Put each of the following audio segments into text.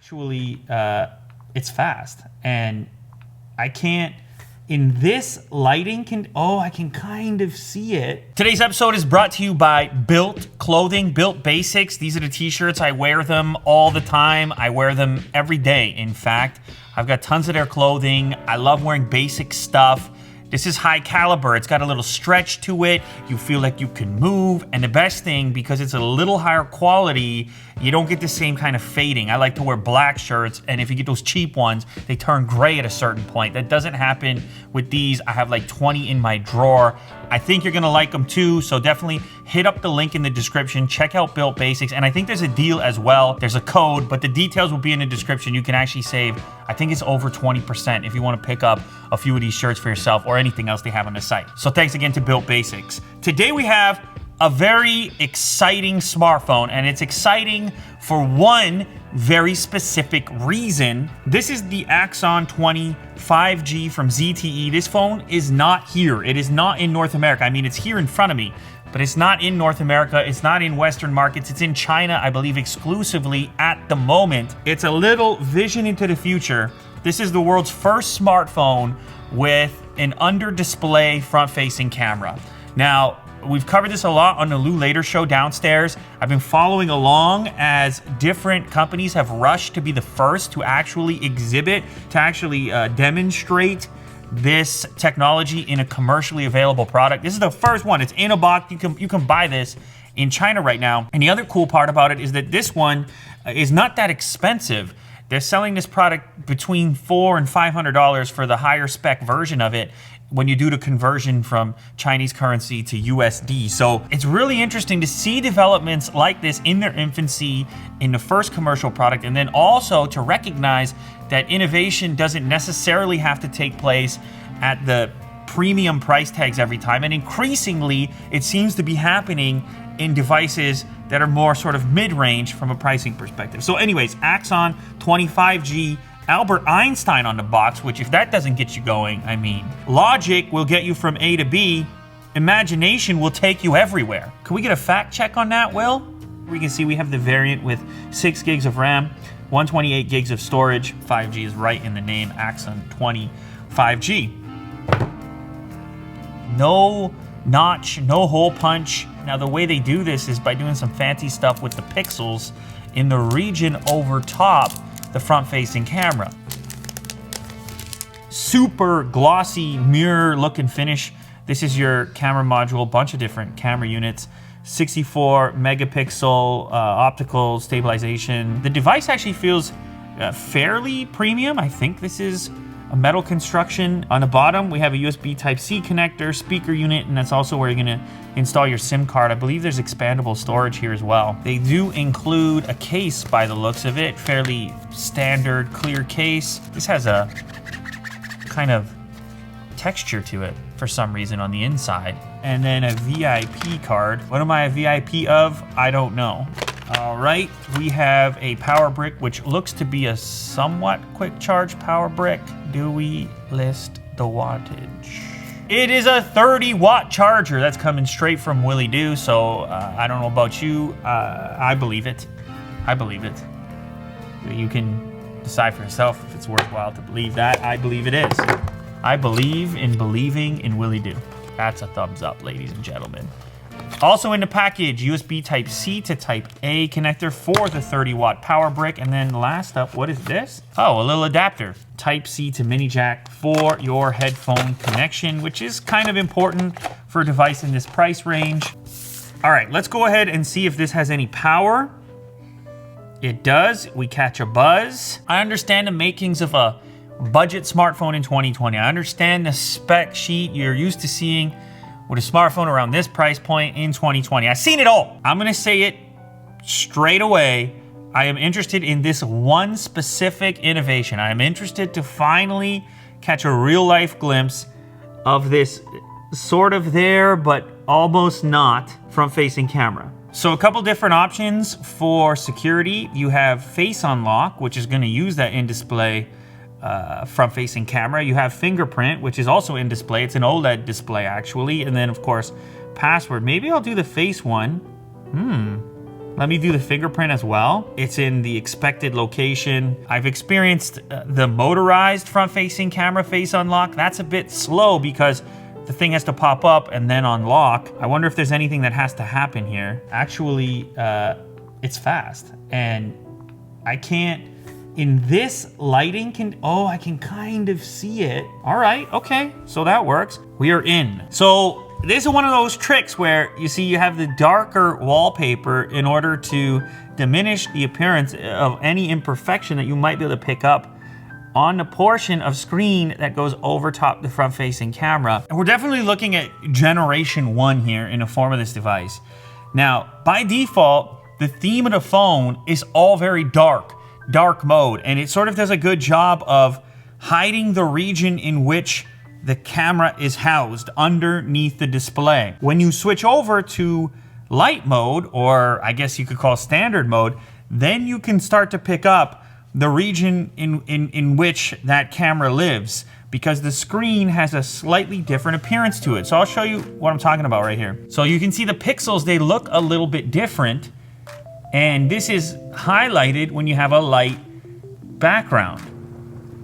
actually, it's fast. And I can't, in this lighting, I can kind of see it. Today's episode is brought to you by Built Clothing, Built Basics. These are the t-shirts. I wear them all the time. I wear them every day, in fact. I've got tons of their clothing. I love wearing basic stuff. This is high caliber. It's got a little stretch to it. You feel like you can move. And the best thing, because it's a little higher quality, you don't get the same kind of fading. I like to wear black shirts, and if you get those cheap ones, they turn gray at a certain point. That doesn't happen with these. I have like 20 in my drawer. I think you're gonna like them too, so definitely hit up the link in the description. Check out Built Basics, and I think there's a deal as well. There's a code, but the details will be in the description. You can actually save, I think it's over 20% if you wanna pick up a few of these shirts for yourself or anything else they have on the site. So thanks again to Built Basics. Today we have a very exciting smartphone, and it's exciting for one very specific reason. This is the Axon 20 5G from ZTE. This phone is not here. It is not in North America. I mean, it's here in front of me, but it's not in North America. It's not in Western markets. It's in China, I believe, exclusively at the moment. It's a little vision into the future. This is the world's first smartphone with an under-display front-facing camera. Now, we've covered this a lot on the Lou Later show downstairs. I've been following along as different companies have rushed to be the first to actually exhibit, to actually demonstrate this technology in a commercially available product. This is the first one. It's in a box. You can buy this in China right now. And the other cool part about it is that this one is not that expensive. They're selling this product between $400 and $500 for the higher spec version of it when you do the conversion from Chinese currency to USD. So it's really interesting to see developments like this in their infancy in the first commercial product, and then also to recognize that innovation doesn't necessarily have to take place at the premium price tags every time. And increasingly, it seems to be happening in devices that are more sort of mid-range from a pricing perspective. So anyways, Axon 20 5G, Albert Einstein on the box, which if that doesn't get you going, I mean, logic will get you from A to B. Imagination will take you everywhere. Can we get a fact check on that, Will? We can see we have the variant with 6 gigs of RAM, 128 gigs of storage. 5G is right in the name, Axon 20 5G. No notch, no hole punch. Now the way they do this is by doing some fancy stuff with the pixels in the region over top the front-facing camera. Super glossy mirror look and finish. This is your camera module, bunch of different camera units. 64 megapixel optical stabilization. The device actually feels fairly premium. I think this is a metal construction. On the bottom, we have a USB Type-C connector, speaker unit, and that's also where you're gonna install your SIM card. I believe there's expandable storage here as well. They do include a case by the looks of it, fairly standard clear case. This has a kind of texture to it for some reason on the inside. And then a VIP card. What am I a VIP of? I don't know. All right, we have a power brick, which looks to be a somewhat quick charge power brick. Do we list the wattage? It is a 30-watt charger. That's coming straight from Willie Doo, so I don't know about you. I believe it. I believe it. You can decide for yourself if it's worthwhile to believe that. I believe it is. I believe in believing in Willie Doo. That's a thumbs up, ladies and gentlemen. Also in the package, USB Type-C to Type-A connector for the 30-watt power brick. And then last up, what is this? Oh, a little adapter. Type-C to mini jack for your headphone connection, which is kind of important for a device in this price range. All right, let's go ahead and see if this has any power. It does. We catch a buzz. I understand the makings of a budget smartphone in 2020. I understand the spec sheet you're used to seeing with a smartphone around this price point in 2020. I've seen it all. I'm gonna say it straight away. I am interested in this one specific innovation. I am interested to finally catch a real life glimpse of this sort of there, but almost not front-facing camera. So a couple different options for security. You have face unlock, which is gonna use that in-display front-facing camera. You have fingerprint, which is also in display. It's an OLED display, actually. And then, of course, password. Maybe I'll do the face one. Let me do the fingerprint as well. It's in the expected location. I've experienced the motorized front-facing camera face unlock. That's a bit slow because the thing has to pop up and then unlock. I wonder if there's anything that has to happen here. Actually, it's fast. And I can't, in this lighting, I can kind of see it. All right, okay, so that works. We are in. So this is one of those tricks where you see you have the darker wallpaper in order to diminish the appearance of any imperfection that you might be able to pick up on the portion of screen that goes over top the front-facing camera. And we're definitely looking at generation 1 here in the form of this device. Now, by default, the theme of the phone is all very dark mode, and it sort of does a good job of hiding the region in which the camera is housed underneath the display. When you switch over to light mode, or I guess you could call standard mode, then you can start to pick up the region in which that camera lives, because the screen has a slightly different appearance to it. So I'll show you what I'm talking about right here. So you can see the pixels, they look a little bit different, and this is highlighted when you have a light background.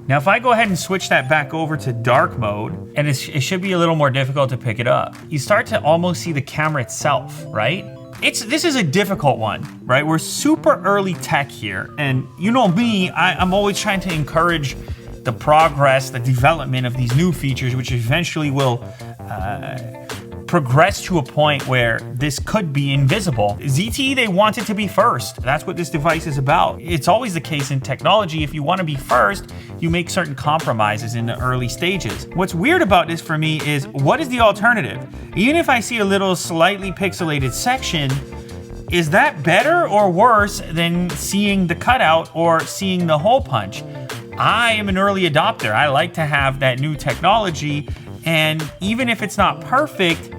Now, if I go ahead and switch that back over to dark mode, and it should be a little more difficult to pick it up, you start to almost see the camera itself, right? This is a difficult one, right? We're super early tech here, and you know me, I'm always trying to encourage the progress, the development of these new features, which eventually will progress to a point where this could be invisible. ZTE, they want it to be first. That's what this device is about. It's always the case in technology. If you want to be first, you make certain compromises in the early stages. What's weird about this for me is, what is the alternative? Even if I see a little slightly pixelated section, is that better or worse than seeing the cutout or seeing the hole punch? I am an early adopter. I like to have that new technology, and even if it's not perfect,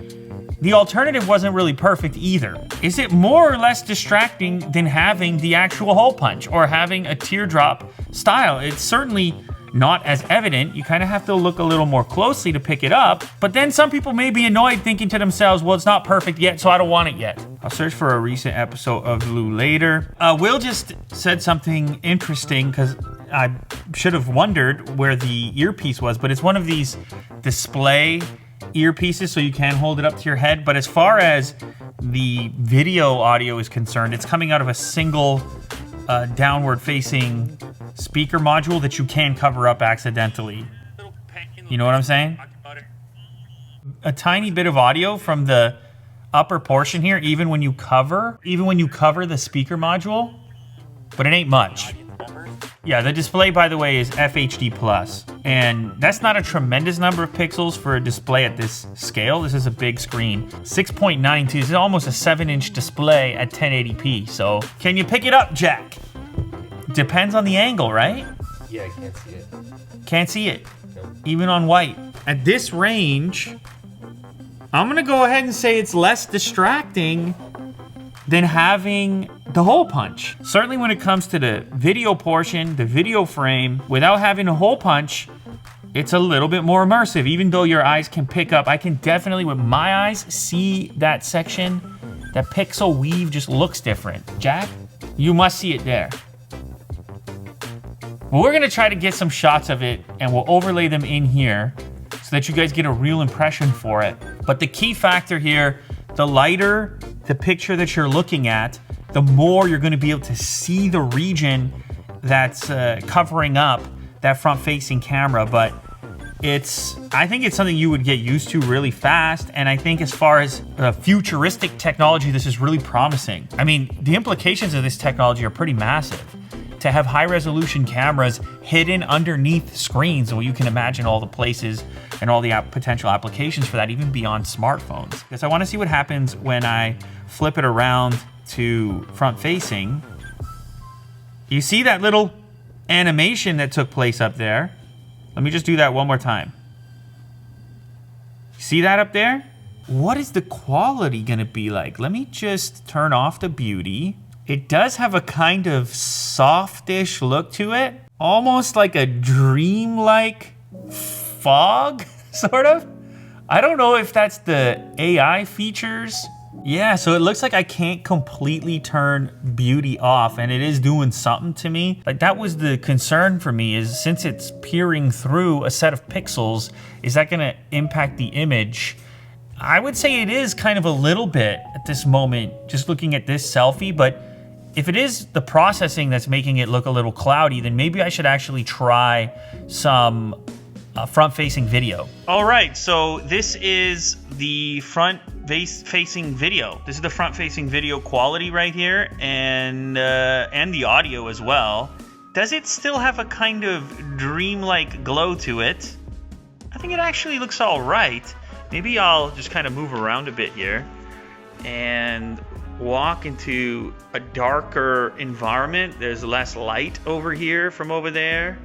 the alternative wasn't really perfect either. Is it more or less distracting than having the actual hole punch or having a teardrop style? It's certainly not as evident. You kind of have to look a little more closely to pick it up, but then some people may be annoyed thinking to themselves, well, it's not perfect yet, so I don't want it yet. I'll search for a recent episode of Lou later. Will just said something interesting, because I should have wondered where the earpiece was, but it's one of these display earpieces, so you can hold it up to your head. But as far as the video audio is concerned, it's coming out of a single downward facing speaker module that you can cover up accidentally. You know what I'm saying? A tiny bit of audio from the upper portion here, even when you cover the speaker module, but it ain't much. Yeah, the display, by the way, is FHD+, and that's not a tremendous number of pixels for a display at this scale. This is a big screen. 6.92, this is almost a 7-inch display at 1080p, so can you pick it up, Jack? Depends on the angle, right? Yeah, I can't see it. Can't see it, Nope. even on white. At this range, I'm gonna go ahead and say it's less distracting than having the hole punch. Certainly when it comes to the video portion, the video frame, without having a hole punch, it's a little bit more immersive. Even though your eyes can pick up, I can definitely, with my eyes, see that section. That pixel weave just looks different. Jack, you must see it there. Well, we're gonna try to get some shots of it, and we'll overlay them in here so that you guys get a real impression for it. But the key factor here, the lighter the picture that you're looking at, the more you're gonna be able to see the region that's covering up that front-facing camera. But I think it's something you would get used to really fast, and I think as far as futuristic technology, this is really promising. I mean, the implications of this technology are pretty massive. To have high-resolution cameras hidden underneath screens, well, you can imagine all the places and all the potential applications for that, even beyond smartphones. Because I want to see what happens when I flip it around to front-facing. You see that little animation that took place up there? Let me just do that one more time. See that up there? What is the quality gonna be like? Let me just turn off the beauty. It does have a kind of softish look to it, almost like a dreamlike fog, sort of. I don't know if that's the AI features Yeah, so it looks like I can't completely turn beauty off, and it is doing something to me. Like, that was the concern for me, is since it's peering through a set of pixels, is that gonna impact the image? I would say it is kind of a little bit at this moment, just looking at this selfie, but if it is the processing that's making it look a little cloudy, then maybe I should actually try some front-facing video. All right, so this is the front-facing video. This is the front-facing video quality right here, and the audio as well. Does it still have a kind of dreamlike glow to it? I think it actually looks all right. Maybe I'll just kind of move around a bit here and walk into a darker environment. There's less light over here from over there.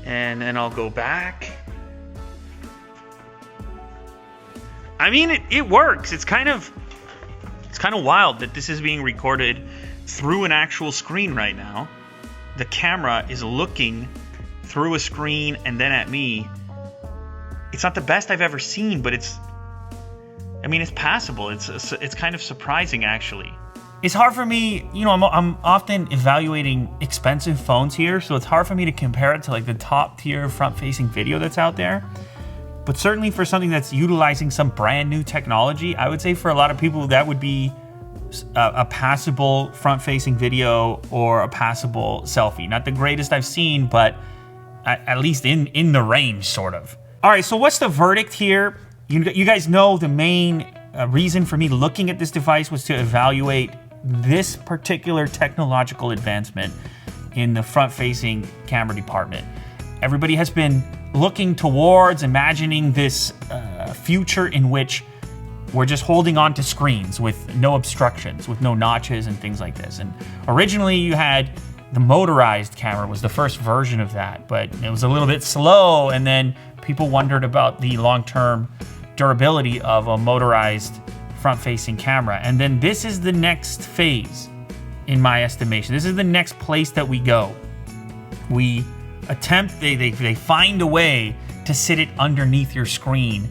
And then I'll go back. I mean, it works. It's kind of wild that this is being recorded through an actual screen right now. The camera is looking through a screen and then at me. It's not the best I've ever seen, but it's passable. It's kind of surprising, actually. It's hard for me, you know, I'm often evaluating expensive phones here, so it's hard for me to compare it to like the top tier front-facing video that's out there. But certainly for something that's utilizing some brand new technology, I would say for a lot of people that would be a passable front-facing video or a passable selfie. Not the greatest I've seen, but at least in the range, sort of. All right, so what's the verdict here? You guys know the main reason for me looking at this device was to evaluate this particular technological advancement in the front-facing camera department. Everybody has been looking towards imagining this future in which we're just holding on to screens with no obstructions, with no notches and things like this. And originally you had the motorized camera was the first version of that, but it was a little bit slow, and then people wondered about the long-term durability of a motorized front-facing camera. And then this is the next phase, in my estimation. This is the next place that we go. We attempt, they find a way to sit it underneath your screen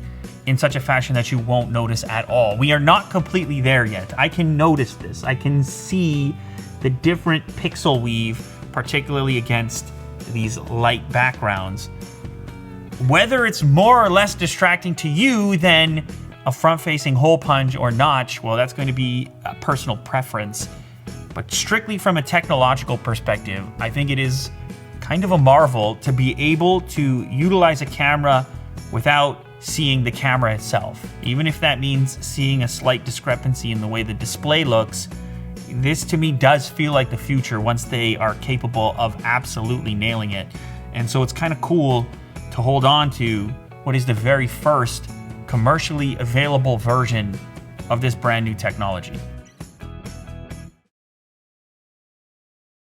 in such a fashion that you won't notice at all. We are not completely there yet. I can notice this. I can see the different pixel weave, particularly against these light backgrounds. Whether it's more or less distracting to you than a front-facing hole punch or notch, well, that's going to be a personal preference. But strictly from a technological perspective, I think it is kind of a marvel to be able to utilize a camera without seeing the camera itself. Even if that means seeing a slight discrepancy in the way the display looks, this to me does feel like the future once they are capable of absolutely nailing it. And so it's kind of cool to hold on to what is the very first commercially available version of this brand new technology.